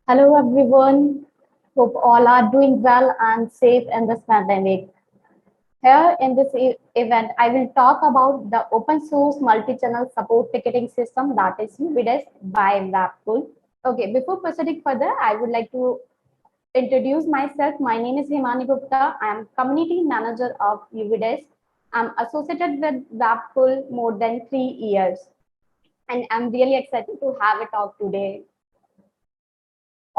Hello everyone. Hope all are doing well and safe in this pandemic. Here in this event, I will talk about the open source multi-channel support ticketing system that is UVDES by Webpool. Okay, before proceeding further, I would like to introduce myself. My name is Himani Gupta. I am community manager of UVDES. I'm associated with Webpool more than 3 years, and I'm really excited to have a talk today.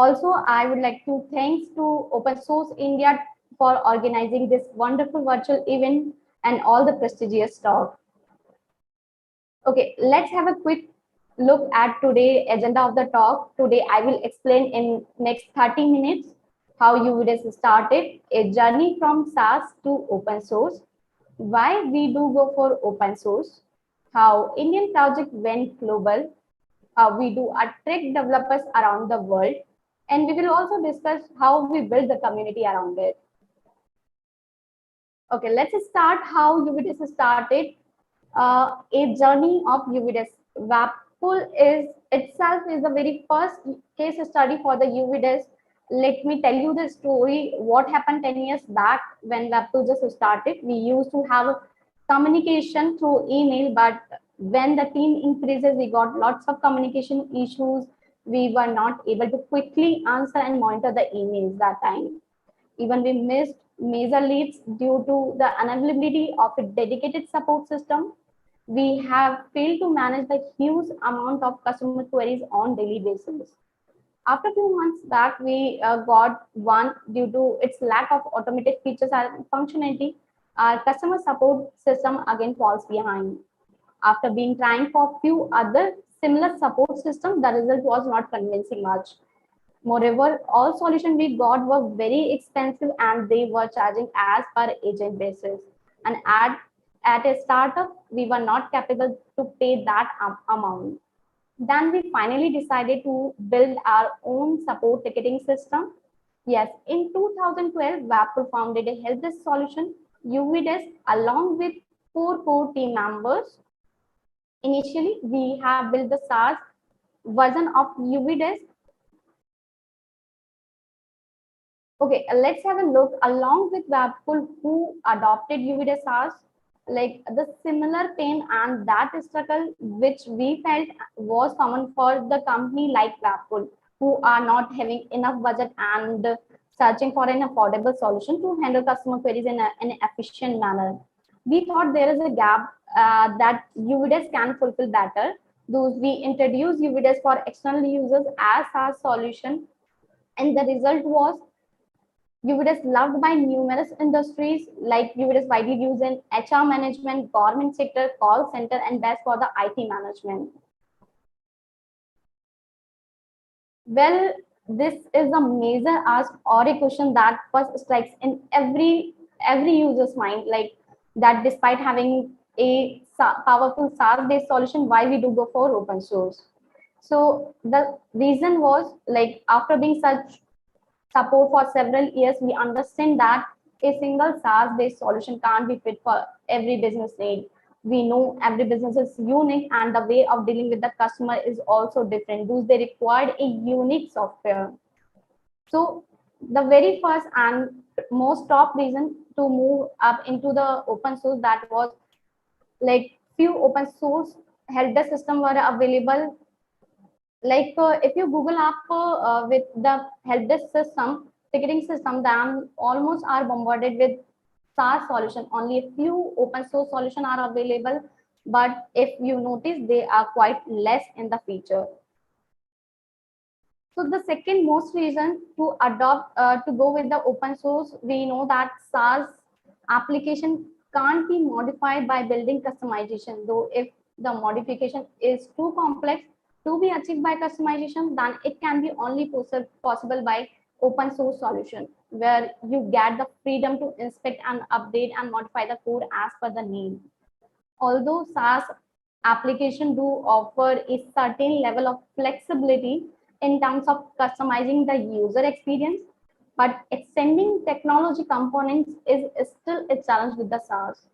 Also, I would like to thanks to Open Source India for organizing this wonderful virtual event and all the prestigious talk. Okay, let's have a quick look at today agenda of the talk. Today, I will explain in next 30 minutes how UVDS started, a journey from SaaS to open source, why we do go for open source, how Indian project went global, how we do attract developers around the world, and we will also discuss how we build the community around it. Okay, let's start how UVDS started. A journey of UVDS. Webpool is itself is the very first case study for the UVDS. Let me tell you the story. What happened 10 years back when Webpool just started? We used to have communication through email, but when the team increases, we got lots of communication issues. We were not able to quickly answer and monitor the emails that time. Even we missed major leads due to the unavailability of a dedicated support system. We have failed to manage the huge amount of customer queries on daily basis. After a few months back, we got one due to its lack of automated features and functionality. Our customer support system again falls behind. After being trying for few other similar support systems, the result was not convincing much. Moreover, all solutions we got were very expensive and they were charging as per agent basis. And at a startup, we were not capable to pay that amount. Then we finally decided to build our own support ticketing system. Yes, in 2012, Wapple founded a help desk solution, UVDesk, along with four core team members. Initially, we have built the SaaS version of UVDesk. Okay, let's have a look along with Webpool who adopted UVD SaaS, like the similar pain and that struggle which we felt was common for the company like Webpool, who are not having enough budget and searching for an affordable solution to handle customer queries in an efficient manner. We thought there is a gap that UVDS can fulfill better. Those we introduced UVDS for external users as our solution, and the result was UVDS loved by numerous industries like UVDS widely used in HR management, government sector, call center, and best for the IT management. Well, this is a major ask or a question that first strikes in every user's mind, like that despite having a powerful SaaS-based solution, why we do go for open source. So the reason was like after being such support for several years, we understand that a single SaaS-based solution can't be fit for every business need. We know every business is unique and the way of dealing with the customer is also different. Thus, they required a unique software. So the very first and most top reason to move up into the open source, that was like few open source help desk system were available. Like if you Google up with the help desk system, ticketing system, then almost are bombarded with SaaS solution. Only a few open source solution are available, but if you notice, they are quite less in the feature. So the second most reason to adopt to go with the open source, we know that SaaS application can't be modified by building customization. Though if the modification is too complex to be achieved by customization, then it can be only possible by open source solution, where you get the freedom to inspect and update and modify the code as per the need. Although SaaS application do offer a certain level of flexibility in terms of customizing the user experience, but extending technology components is still a challenge with the SaaS.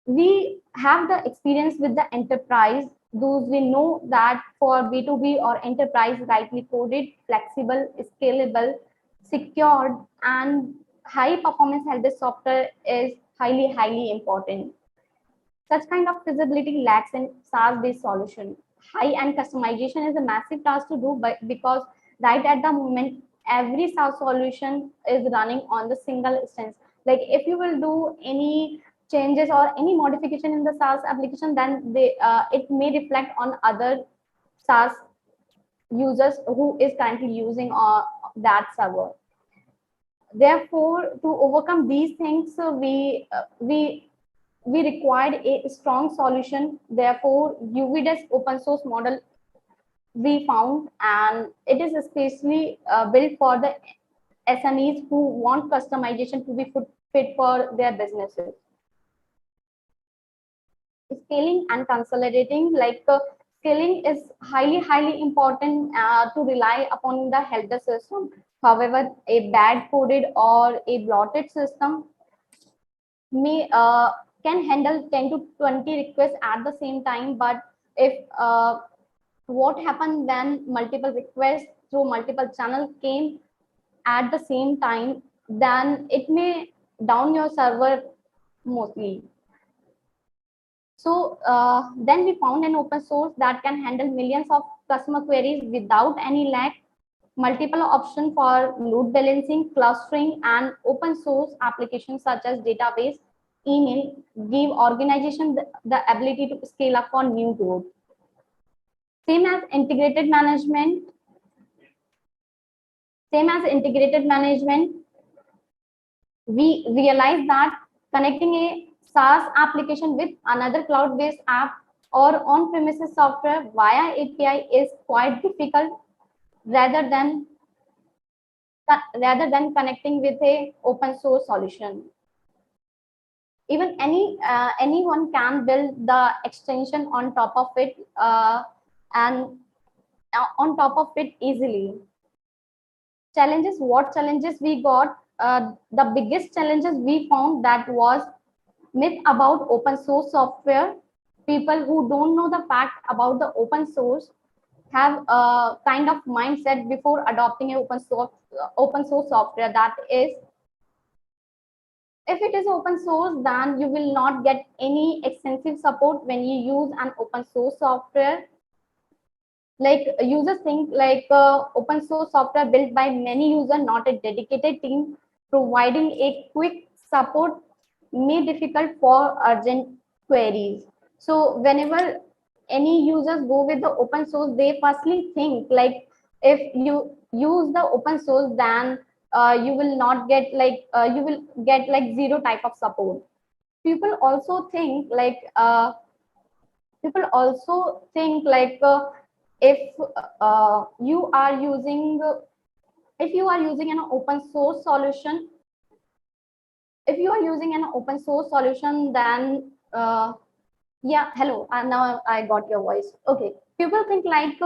We have the experience with the enterprise Those we know that for B2B or enterprise, rightly coded, flexible, scalable, secured, and high performance health software is highly important. Such kind of feasibility lacks in SaaS-based solution. High-end customization is a massive task to do, but because right at the moment, every SaaS solution is running on the single instance. Like if you will do any changes or any modification in the SaaS application, then it may reflect on other SaaS users who is currently using that server. Therefore, to overcome these things, we required a strong solution. Therefore, UVDES open source model we found, and it is especially built for the SMEs who want customization to be fit for their businesses. Scaling and consolidating, scaling is highly important to rely upon the health system. However, a bad coded or a bloated system may can handle 10 to 20 requests at the same time, but if what happened when multiple requests through multiple channels came at the same time, then it may down your server mostly. So then we found an open source that can handle millions of customer queries without any lag, multiple options for load balancing, clustering, and open source applications such as database, email give organization the ability to scale up for new growth. Same as integrated management, we realize that connecting a SaaS application with another cloud-based app or on-premises software via API is quite difficult rather than connecting with a open source solution. Even anyone can build the extension on top of it and on top of it easily. What challenges we got? The biggest challenges we found that was myth about open source software. People who don't know the fact about the open source have a kind of mindset before adopting an open source software, that is, if it is open source, then you will not get any extensive support when you use an open source software. Like users think like open source software built by many users, not a dedicated team, providing a quick support may difficult for urgent queries. So whenever any users go with the open source, they firstly think like if you use the open source, then you will not get you will get like zero type of support. People also think like if you are using an open source solution, then yeah, hello, now I got your voice. Okay, people think like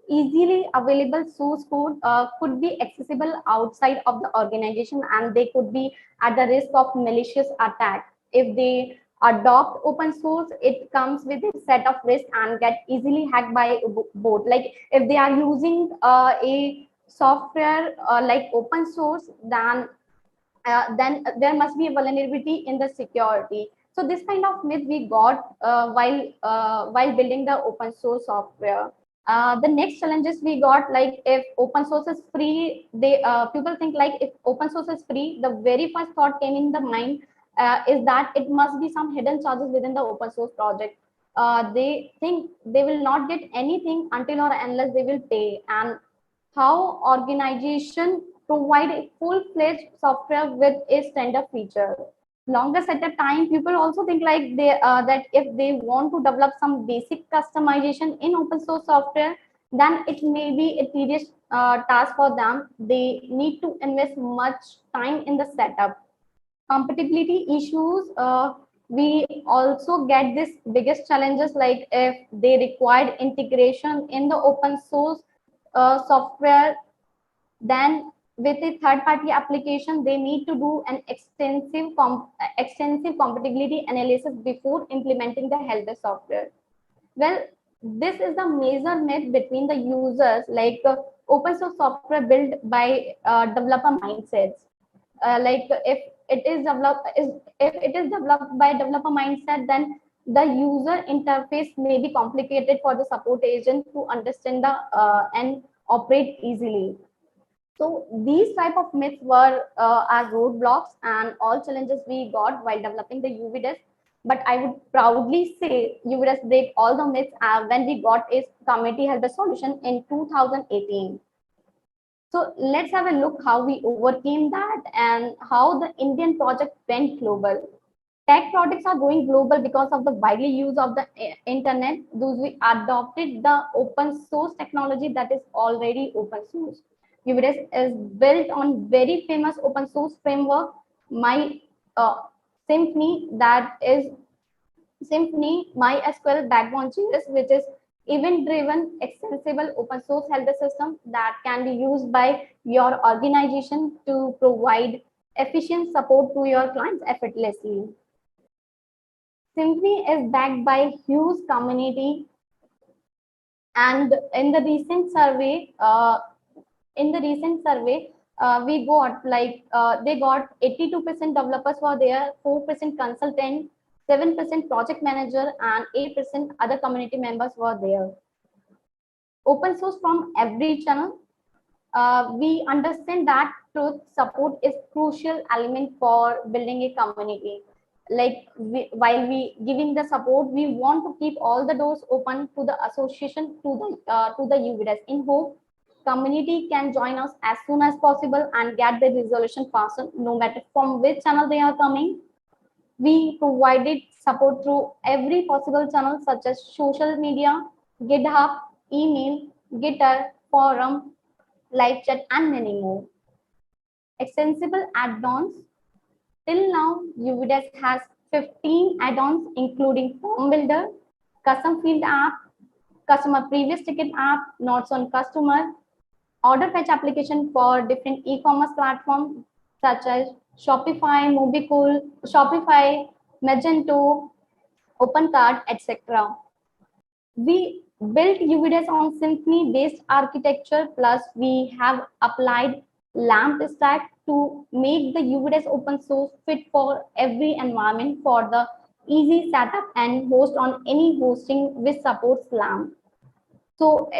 easily available source code could be accessible outside of the organization, and they could be at the risk of malicious attack. If they adopt open source, it comes with a set of risks and get easily hacked by both. Like if they are using a software like open source, then there must be a vulnerability in the security. So this kind of myth we got while building the open source software. The next challenges we got, like if open source is free, they people think like if open source is free, the very first thought came in the mind is that it must be some hidden charges within the open source project. They think they will not get anything until or unless they will pay. And how organization provide a full-fledged software with a standard feature. Longer setup time, people also think like that if they want to develop some basic customization in open source software, then it may be a tedious task for them. They need to invest much time in the setup. Compatibility issues, we also get this biggest challenges, like if they required integration in the open source software, then with a third party application, they need to do an extensive compatibility analysis before implementing the health software. Well, This is the major myth between the users, like open source software built by developer mindsets. Like if it is developed by developer mindset, then the user interface may be complicated for the support agent to understand the and operate easily. So these type of myths were our roadblocks and all challenges we got while developing the UV But I would proudly say UV break all the myths when we got a community helper solution in 2018. So let's have a look how we overcame that and how the Indian project went global. Tech products are going global because of the widely use of the internet. Those we adopted the open source technology that is already open source. Kubernetes is built on very famous open source framework. My uh, Symfony, that is Symfony, MySQL backbone JS, which is event-driven, extensible open source helper system that can be used by your organization to provide efficient support to your clients effortlessly. Symfony is backed by huge community, and in the recent survey, we got like they got 82% developers were there, 4% consultant, 7% project manager, and 8% other community members were there. Open source from every channel. We understand that truth support is crucial element for building a community. Like while we giving the support, we want to keep all the doors open to the association to the UVDS. In hope community can join us as soon as possible and get the resolution faster, no matter from which channel they are coming. We provided support through every possible channel such as social media, GitHub, email, Gitter, forum, live chat, and many more. Extensible add-ons. Till now, UVDES has 15 add-ons, including Form Builder, Custom Field App, Customer Previous Ticket App, Notes on Customer, Order Fetch application for different e-commerce platforms such as Shopify, Mobicool, Shopify, Magento, OpenCart, etc. We built UVDES on Symfony based architecture, plus we have applied LAMP stack to make the UVDES open source fit for every environment for the easy setup and host on any hosting which supports LAMP. So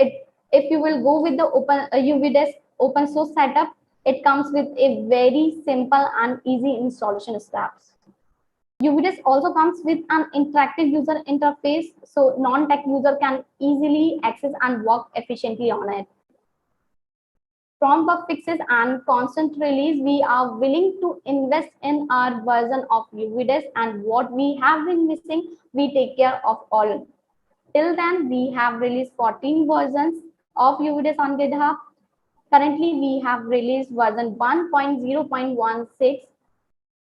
if you will go with the UVDES open source setup, it comes with a very simple and easy installation steps. UVDES also comes with an interactive user interface, so non-tech user can easily access and work efficiently on it. From bug fixes and constant release, we are willing to invest in our version of UVDES, and what we have been missing, we take care of all. Till then, we have released 14 versions of UVDES on GitHub. Currently, we have released version 1.0.16.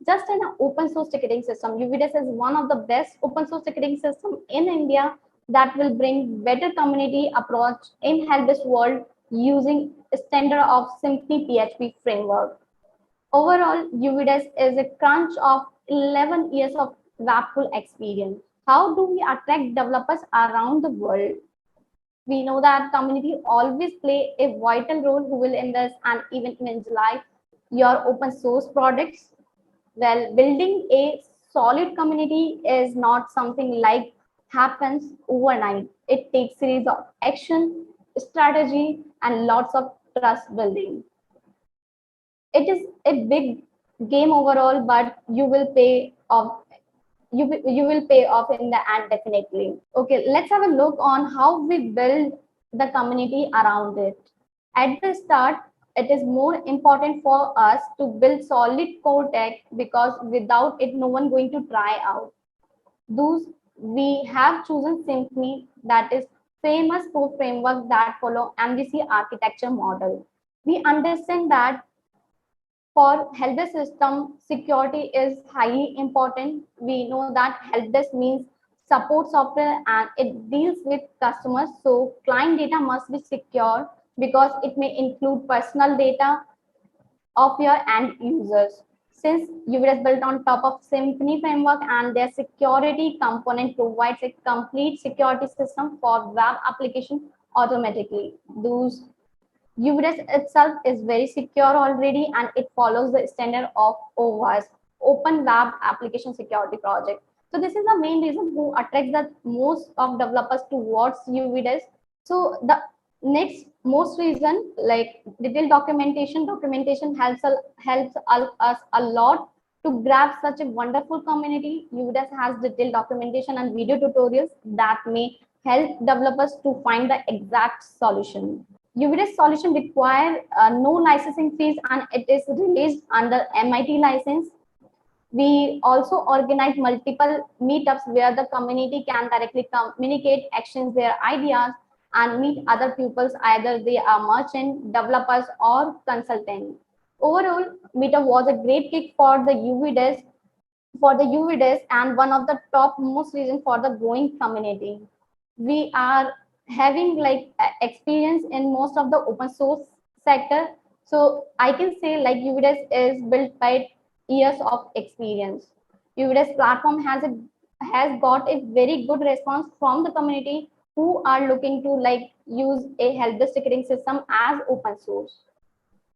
Just an open source ticketing system. UVDES is one of the best open source ticketing system in India that will bring better community approach in helpdesk world using standard of Symfony PHP framework. Overall, UVDES is a crunch of 11 years of Webful experience. How do we attract developers around the world? We know that community always play a vital role who will invest and even evangelize your open source products. Well, building a solid community is not something like happens overnight. It takes series of action, strategy, and lots of trust building. It is a big game overall, but you will pay off in the end definitely. Okay, let's have a look on how we build the community around it. At the start, it is more important for us to build solid core tech because without it, no one going to try out. Those we have chosen Symfony, that is famous core framework that follow MVC architecture model. We understand that for helpdesk system, security is highly important. We know that helpdesk means support software and it deals with customers. So client data must be secure because it may include personal data of your end users. Since UVS built on top of Symphony framework and their security component provides a complete security system for web application automatically. Those UVS itself is very secure already and it follows the standard of OWASP, Open Web Application Security Project. So this is the main reason who attracts the most of developers towards UVS. So the next most reason, like detailed documentation helps us a lot to grab such a wonderful community. UVS has detailed documentation and video tutorials that may help developers to find the exact solution. UVS solution require no licensing fees and it is released under MIT license. We also organize multiple meetups where the community can directly communicate, exchange their ideas, and meet other pupils, either they are merchant, developers, or consultants. Overall, meetup was a great kick for the UVDES and one of the top most reason for the growing community. We are having like experience in most of the open source sector. So I can say like UVDES is built by years of experience. UVDES platform has got a very good response from the community who are looking to like use a help desk ticketing system as open source.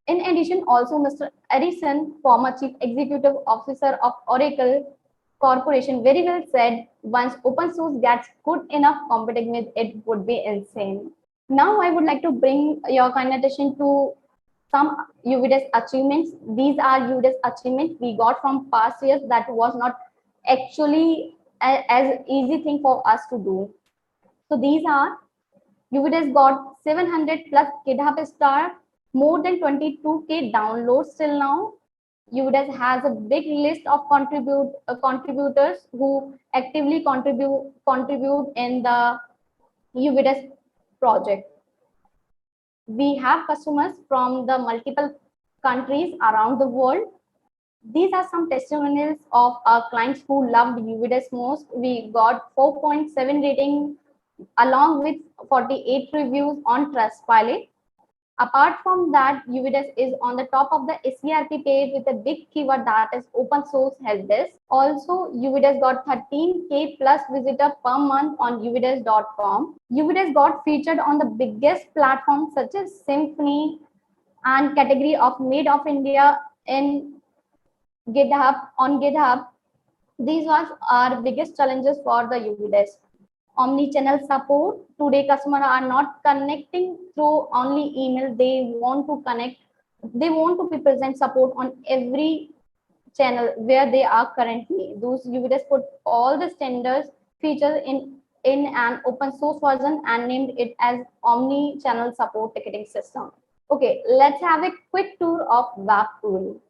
In addition, also Mr. Edison, former Chief Executive Officer of Oracle Corporation, very well said, once open source gets good enough competing with it would be insane. Now I would like to bring your kind attention to some UVDES achievements. These are UVDES achievements we got from past years that was not actually as easy thing for us to do. So these are UVDES got 700 plus GitHub star, more than 22K downloads till now. UVDES has a big list of contributors who actively contribute in the UVDES project. We have customers from the multiple countries around the world. These are some testimonials of our clients who loved UVDES most. We got 4.7 rating along with 48 reviews on Trustpilot. Apart from that, UVDES is on the top of the SERP page with a big keyword that is open source help desk. Also, UVDES got 13K plus visitor per month on UVDES.com. UVDES got featured on the biggest platforms such as Symphony and category of Made of India in GitHub. These was our biggest challenges for the UVDES. Omni-channel support. Today, customers are not connecting through only email. They want to connect. They want to be present support on every channel where they are currently. Those UVDES put all the standards features in an open source version and named it as omni-channel support ticketing system. Okay, let's have a quick tour of Webpool.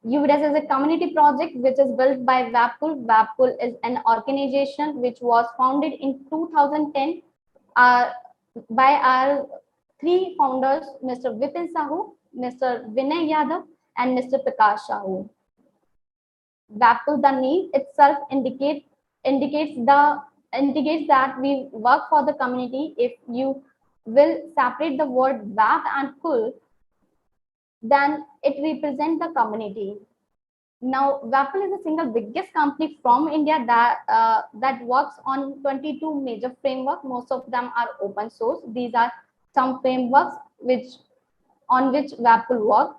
UVDES is a community project which is built by Webpool. Webpool is an organization which was founded in 2010 by our three founders, Mr. Vipin Sahu, Mr. Vinay Yadav, and Mr. Prakash Sahu. Webpool, the name itself indicates that we work for the community. If you will separate the word web and pool, then it represents the community. Now, Webpool is the single biggest company from India that works on 22 major frameworks. Most of them are open source. These are some frameworks on which Webpool works.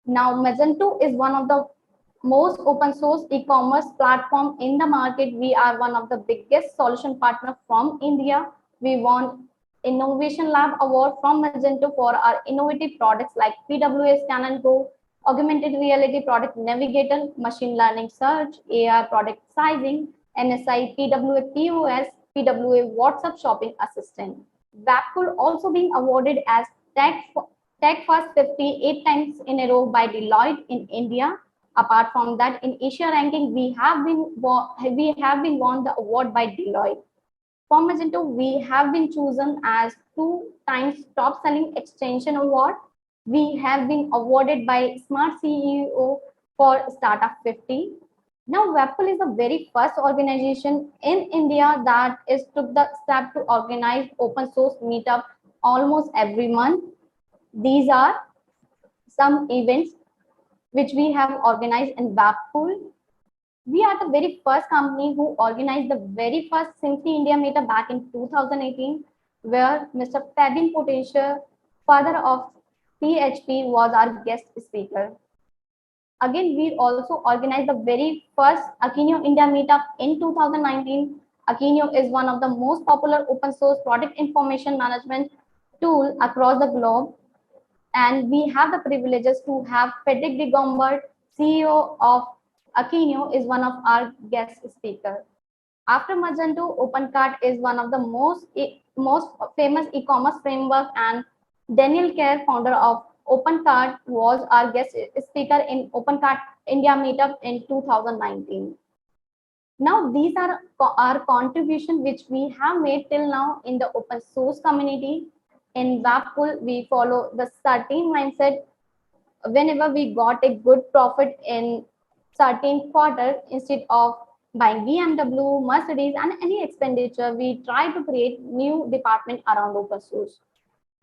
Now, Magento is one of the most open source e-commerce platform in the market. We are one of the biggest solution partner from India. We won Innovation Lab Award from Magento for our innovative products like PWA Scan and Go, augmented reality product Navigator, machine learning search, AR product sizing, NSI PWA POS, PWA WhatsApp shopping assistant. Webpool also being awarded as Tech First 58 times in a row by Deloitte in India. Apart from that, in Asia ranking, we have been won the award by Deloitte. For Magento, we have been chosen as 2 times top selling extension award. We have been awarded by Smart CEO for Startup 50. Now, Webpool is the very first organization in India that is took the step to organize open source meetup almost every month. These are some events which we have organized in Wappool. We are the very first company who organized the very first Symphony India meetup back in 2018, where Mr. Fabin Potential, father of PHP, was our guest speaker. Again, we also organized the very first Akeneo India meetup in 2019. Akeneo is one of the most popular open source product information management tool across the globe. And we have the privileges to have Frederick Digombert, CEO of Akeneo, is one of our guest speakers. After Magento, OpenCart is one of the most famous e-commerce framework, and Daniel Kerr, founder of OpenCart, was our guest speaker in OpenCart India meetup in 2019. Now, these are our contribution which we have made till now in the open source community. In Wappool, we follow the certain mindset. Whenever we got a good profit in certain quarter, instead of buying BMW, Mercedes, and any expenditure, we try to create new department around open source.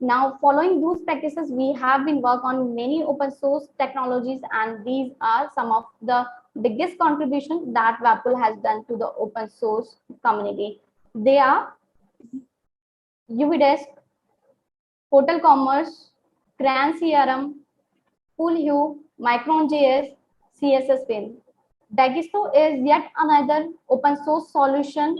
Now, following those practices, we have been work on many open source technologies, and these are some of the biggest contributions that Wappool has done to the open source community. They are UVdesk, Portal Commerce, Cran CRM, Poolhue, Micron.js, CSS Pin. Dagisto is yet another open source solution.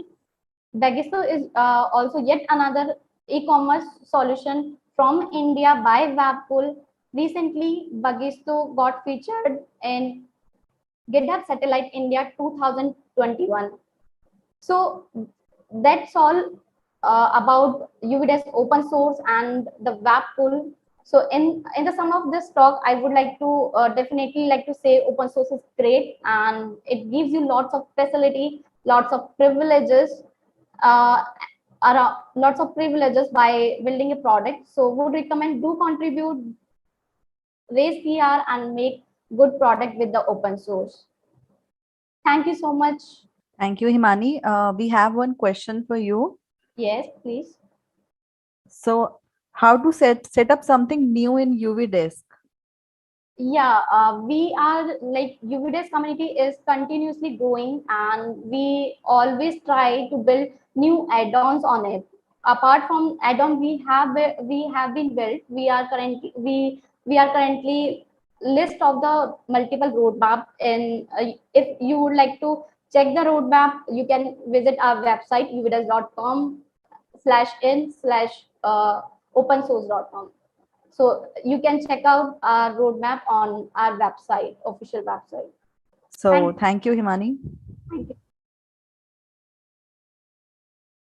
Dagisto is also yet another e-commerce solution from India by Wappool. Recently, Bagisto got featured in GitHub Satellite India 2021. So that's all about UVdesk open source and the Wappool. So in the sum of this talk, I would like to definitely like to say open source is great, and it gives you lots of facility, lots of privileges, uh, lots of privileges by building a product. So would recommend, do contribute, raise PR, and make good product with the open source. Thank you so much. Thank you, Himani. We have one question for you. Yes, please. So, how to set up something new in UVdesk? Yeah, we are like UVdesk community is continuously growing, and we always try to build new add-ons on it. Apart from add-on, we have been built. We are currently list of the multiple roadmap. And if you would like to check the roadmap, you can visit our website uvdesk.com/in/opensource.com. So you can check out our roadmap on our website, official website. So thank you, Himani. Thank you.